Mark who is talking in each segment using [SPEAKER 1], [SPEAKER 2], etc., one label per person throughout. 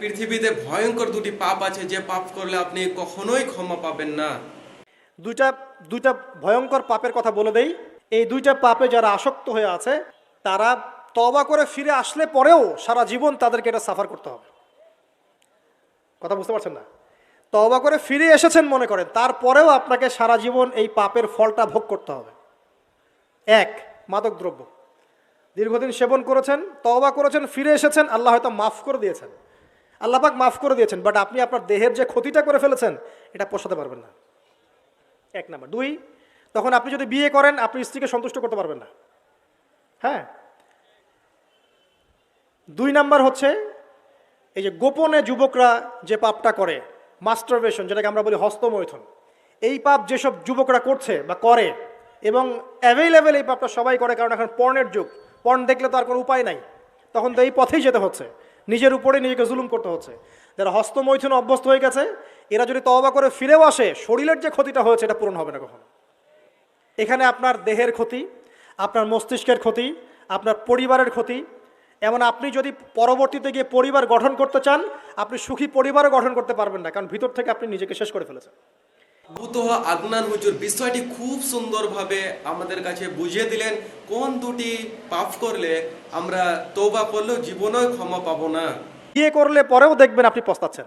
[SPEAKER 1] পৃথিবীতে ভয়ঙ্কর দুটি পাপ আছে যে পাপ করলে আপনি কখনোই ক্ষমা পাবেন না।
[SPEAKER 2] দুইটা দুইটা ভয়ঙ্কর পাপের কথা বলে দেই। এই দুইটা পাপে যারা আসক্ত হয়ে আছে তারা তওবা করে ফিরে আসলে পরেও সারা জীবন তাদেরকে এটা সাফার করতে হবে। কথা বুঝতে পারছেন না? তওবা করে ফিরে এসেছেন মনে করেন, তারপরেও আপনাকে সারা জীবন এই পাপের ফলটা ভোগ করতে হবে। এক, মাদকদ্রব্য দীর্ঘদিন সেবন করেছেন, তওবা করেছেন, ফিরে এসেছেন, আল্লাহ হয়তো মাফ করে দিয়েছেন, আল্লাহ পাক মাফ করে দিয়েছেন, বাট আপনি আপনার দেহের যে ক্ষতিটা করে ফেলেছেন এটা পোষাতে পারবেন না। এক নাম্বার। দুই, তখন আপনি যদি বিয়ে করেন আপনি স্ত্রীকে সন্তুষ্ট করতে পারবেন না। হ্যাঁ। দুই নাম্বার হচ্ছে এই যে গোপনে যুবকরা যে পাপটা করে, মাস্টারবেশন, যেটাকে আমরা বলি হস্তমৈথুন, এই পাপ যেসব যুবকরা করছে বা করে, এবং অ্যাভেলেবেল এই পাপটা সবাই করে, কারণ এখন পর্নের যুগ, পর্ন দেখলে তো আর কোনো উপায় নাই, তখন তো এই পথেই যেতে হচ্ছে, নিজের উপরে নিজেকে জুলুম করতে হচ্ছে। যারা হস্তমৈথুন অভ্যস্ত হয়ে গেছে এরা যদি তওবা করে ফিরেও আসে, শরীরের যে ক্ষতিটা হয়েছে এটা পূরণ হবে না কখনো। এখানে আপনার দেহের ক্ষতি, আপনার মস্তিষ্কের ক্ষতি, আপনার পরিবারের ক্ষতি, এমন আপনি যদি পরবর্তীতে গিয়ে পরিবার গঠন করতে চান আপনি সুখী পরিবারও গঠন করতে পারবেন না, কারণ ভিতর থেকে আপনি নিজেকে শেষ করে ফেলেছেন।
[SPEAKER 1] বুতহ আদনান হুজুর বিষয়টি খুব সুন্দরভাবে আমাদের কাছে বুঝিয়ে দিলেন কোন দুটি পাপ করলে আমরা তওবা করলেও জীবনেও ক্ষমা পাবো না।
[SPEAKER 2] বিয়ে করলে পরেও দেখবেন আপনি পস্তাচ্ছেন।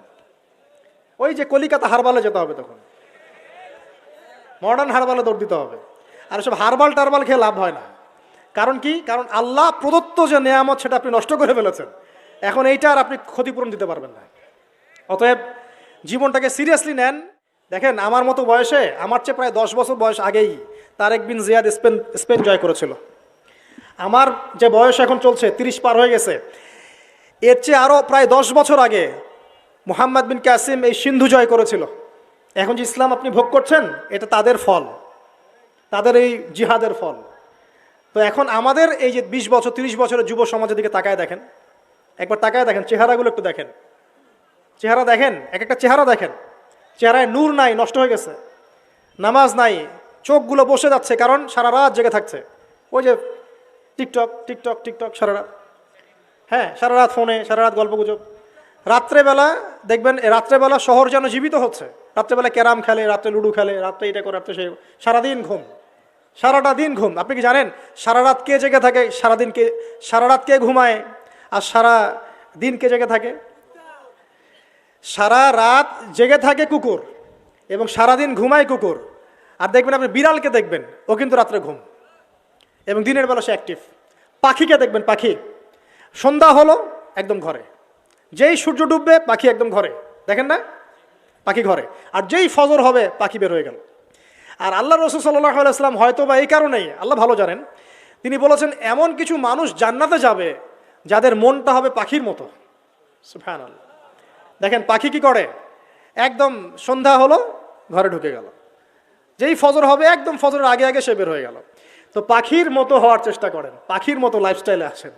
[SPEAKER 2] ওই যে কলিকাতা হারবালে যেতে হবে, তখন মডার্ন হারবালে দৌড় দিতে হবে, আর সব হারবাল টারবাল খেয়ে লাভ হয় না। কারণ কি? কারণ আল্লাহ প্রদত্ত যে নেয়ামত সেটা আপনি নষ্ট করে ফেলেছেন, এখন এইটা আর আপনি ক্ষতিপূরণ দিতে পারবেন না। অতএব জীবনটাকে সিরিয়াসলি নেন। দেখেন, আমার মতো বয়সে, আমার চেয়ে প্রায় 10 বছর বয়স আগেই তারেক বিন জিয়াদ স্পেন জয় করেছিল। আমার যে বয়স এখন চলছে 30 পার হয়ে গেছে, এর চেয়ে আরও প্রায় 10 বছর আগে মুহাম্মদ বিন কাসিম এই সিন্ধু জয় করেছিল। এখন যে ইসলাম আপনি ভোগ করছেন এটা তাদের ফল, তাদের এই জিহাদের ফল। তো এখন আমাদের এই যে 20 বছর 30 বছরের যুব সমাজের দিকে তাকায় দেখেন, একবার তাকায় দেখেন, চেহারাগুলো একটু দেখেন, চেহারা দেখেন, এক একটা চেহারা দেখেন, চেহারায় নূর নাই, নষ্ট হয়ে গেছে, নামাজ নাই, চোখগুলো বসে যাচ্ছে, কারণ সারা রাত জেগে থাকছে, ওই যে টিকটক টিকটক টিকটক সারা রাত, হ্যাঁ সারা রাত ফোনে, সারা রাত গল্পগুজব। রাত্রেবেলা দেখবেন, রাত্রেবেলা শহর যেন জীবিত হচ্ছে, রাত্রেবেলা ক্যারাম খেলে, রাত্রে লুডো খেলে, রাত্রে এটা করে, রাত্রে সে, সারাদিন ঘুম, সারাটা দিন ঘুম। আপনি কি জানেন সারা রাত কে জেগে থাকে, সারাদিন কে, সারা রাত কে ঘুমায় আর সারা দিন কে জেগে থাকে? সারা রাত জেগে থাকে কুকুর এবং সারাদিন ঘুমায় কুকুর। আর দেখবেন আপনি বিড়ালকে দেখবেন, ও কিন্তু রাত্রে ঘুম এবং দিনের বেলা সে অ্যাক্টিভ। পাখিকে দেখবেন, পাখি সন্ধ্যা হলো একদম ঘরে, যেই সূর্য ডুববে পাখি একদম ঘরে, দেখেন না, পাখি ঘরে, আর যেই ফজর হবে পাখি বের হয়ে গেল। আর আল্লাহ রাসূল সাল্লাল্লাহু আলাইহি ওয়াসাল্লাম হয়তো বা এই কারণেই, আল্লাহ ভালো জানেন, তিনি বলেছেন এমন কিছু মানুষ জান্নাতে যাবে যাদের মনটা হবে পাখির মতো। সুবহানাল্লাহ। দেখেন পাখি কি করে, একদম সন্ধ্যা হলো ঘরে ঢুকে গেল, যেই ফজর হবে একদম ফজরের আগে আগে সে বের হয়ে গেল। তো পাখির মতো হওয়ার চেষ্টা করেন, পাখির মতো লাইফস্টাইলে আসেন,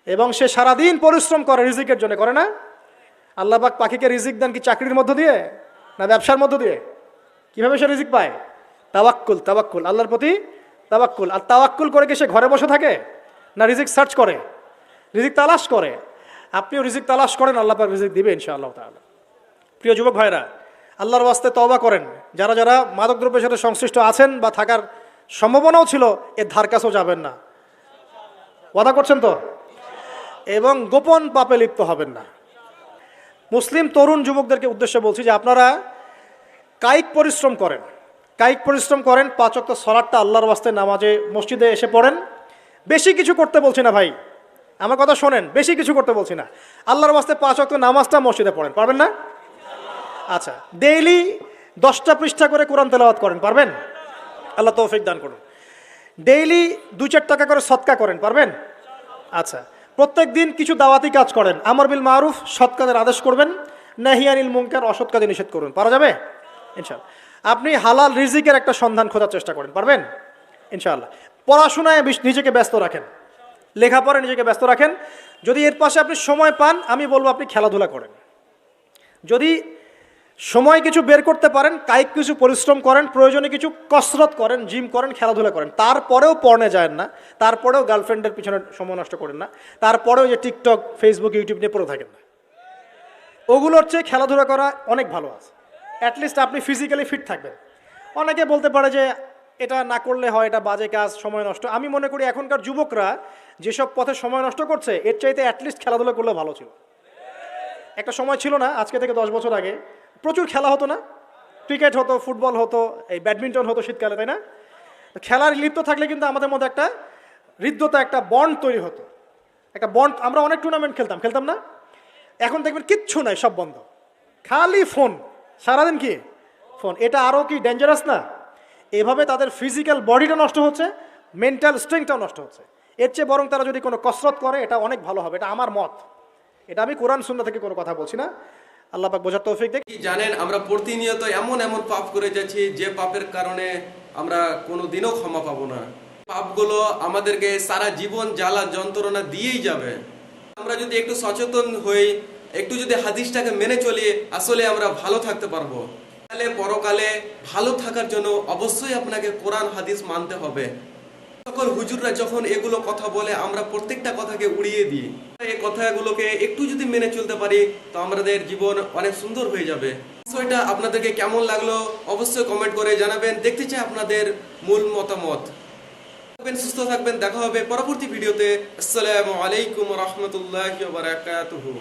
[SPEAKER 2] এবং সে সারাদিন পরিশ্রম করে রিজিকের জন্য, করে না? আল্লাহ পাক পাখিকে রিজিক দেন কি চাকরির মধ্য দিয়ে না ব্যবসার মধ্য দিয়ে? কিভাবে সে রিজিক পায়? তাওয়াক্কুল, তাওয়াক্কুল, আল্লাহর প্রতি তাওয়াক্কুল। আর তাওয়াক্কুল করে কি সে ঘরে বসে থাকে না রিজিক সার্চ করে, রিজিক তালাশ করে? আপনিও রিজিক তালাশ করেন, আল্লাহ পাক রিজিক দিবে ইনশাআল্লাহ তাআলা। প্রিয় যুবক ভাইরা, আল্লাহর ওয়াস্তে তওবা করেন। যারা যারা মাদকদ্রব্যের সাথে সংশ্লিষ্ট আছেন বা থাকার সম্ভাবনাও ছিল, এর ধার কাছেও যাবেন না, ওয়াদা করছেন তো? এবং গোপন পাপে লিপ্ত হবেন না। মুসলিম তরুণ যুবকদেরকে উদ্দেশ্যে বলছি যে আপনারা কায়িক পরিশ্রম করেন, কায়িক পরিশ্রম করেন, 5 ওয়াক্ত সালাতটা আল্লাহর ওয়াস্তে নামাজে মসজিদে এসে পড়েন। বেশি কিছু করতে বলছি না ভাই, আমার কথা শোনেন, বেশি কিছু করতে বলছি না, আল্লাহর ওয়াস্তে 5 ওয়াক্ত নামাজটা মসজিদে পড়েন, পারবেন না? আচ্ছা, ডেইলি 10টা পৃষ্ঠা করে কোরআন তেলাওয়াত করেন, পারবেন? আল্লাহ তৌফিক দান করুন। ডেইলি 2-4 টাকা করে সদকা করেন, পারবেন? আচ্ছা, প্রত্যেক দিন কিছু দাওয়াতি কাজ করেন, আমর বিল মারুফ, সৎ কাজের আদেশ করবেন, নাহি আনিল মুনকার, অসৎ কাজে নিষেধ করবেন, পারা যাবে ইনশাআল্লাহ। আপনি হালাল রিজিকের একটা সন্ধান খোঁজার চেষ্টা করেন, পারবেন ইনশাআল্লাহ। পড়াশোনায় নিজেকে ব্যস্ত রাখেন, লেখাপড়ায় নিজেকে ব্যস্ত রাখেন। যদি এর পাশে আপনি সময় পান, আমি বলবো আপনি খেলাধুলা করেন। যদি সময় কিছু বের করতে পারেন, কায়িক কিছু পরিশ্রম করেন, প্রয়োজনে কিছু কসরত করেন, জিম করেন, খেলাধুলা করেন, তারপরেও পড়নে যায় না, তারপরেও গার্লফ্রেন্ডের পিছনে সময় নষ্ট করেন না, তারপরেও যে টিকটক, ফেসবুক, ইউটিউব নিয়ে পড়ে থাকেন না। ওগুলোর চেয়ে খেলাধুলা করা অনেক ভালো আছে। অ্যাটলিস্ট আপনি ফিজিক্যালি ফিট থাকবেন। অনেকে বলতে পারে যে এটা না করলে হয়, এটা বাজে কাজ, সময় নষ্ট। আমি মনে করি এখনকার যুবকরা যেসব পথে সময় নষ্ট করছে এর চাইতে অ্যাটলিস্ট খেলাধুলা করলে ভালো ছিল। একটা সময় ছিল না, আজকে থেকে 10 বছর আগে প্রচুর খেলা হতো না? ক্রিকেট হতো, ফুটবল হতো, এই ব্যাডমিন্টন হতো শীতকালে, তাই না? তো খেলার লিপ্ত থাকলে কিন্তু আমাদের মধ্যে একটা হৃদ্যতা, একটা বন্ড তৈরি হতো, একটা বন্ড। আমরা অনেক টুর্নামেন্ট খেলতাম না? এখন দেখবেন কিচ্ছু নাই, সব বন্ধ, খালি ফোন, সারাদিন কি ফোন। এটা আরও কি ডেঞ্জারাস না? এভাবে তাদের ফিজিক্যাল বডিটা নষ্ট হচ্ছে, মেন্টাল স্ট্রেংথটাও নষ্ট হচ্ছে। এর চেয়ে বরং তারা যদি কোনো কসরত করে এটা অনেক ভালো হবে, এটা আমার মত। এটা আমি কোরআন সুন্নাহ থেকে কোনো কথা বলছি না। আল্লাহ পাক বোঝার তৌফিক দেখ।
[SPEAKER 1] কি জানেন, আমরা প্রতিনিয়ত এমন এমন পাপ করে যাচ্ছি যে পাপের কারণে আমরা কোনোদিনও ক্ষমা পাবো না। পাপগুলো আমাদেরকে সারা জীবন জ্বালা যন্ত্রণা দিয়েই যাবে। আমরা যদি একটু সচেতন হই, একটু যদি হাদিসটাকে মেনে চলি, আসলে আমরা ভালো থাকতে পারবো। তাহলে পরকালে ভালো থাকার জন্য অবশ্যই আপনাকে কোরআন হাদিস মানতে হবে। সকল হুজুররা যখন এগুলো কথা বলে আমরা প্রত্যেকটা কথাকে উড়িয়ে দিই। এই কথাগুলোকে একটু যদি মেনে চলতে পারি তো আমাদের জীবন অনেক সুন্দর হয়ে যাবে। বিষয়টা আপনাদেরকে কেমন লাগলো অবশ্যই কমেন্ট করে জানাবেন। দেখতে চাই আপনাদের মূল মতামত। সুস্থ থাকবেন, দেখা হবে পরবর্তী ভিডিওতে। আসসালামু আলাইকুম ওয়া রাহমাতুল্লাহি ওয়া বারাকাতুহু।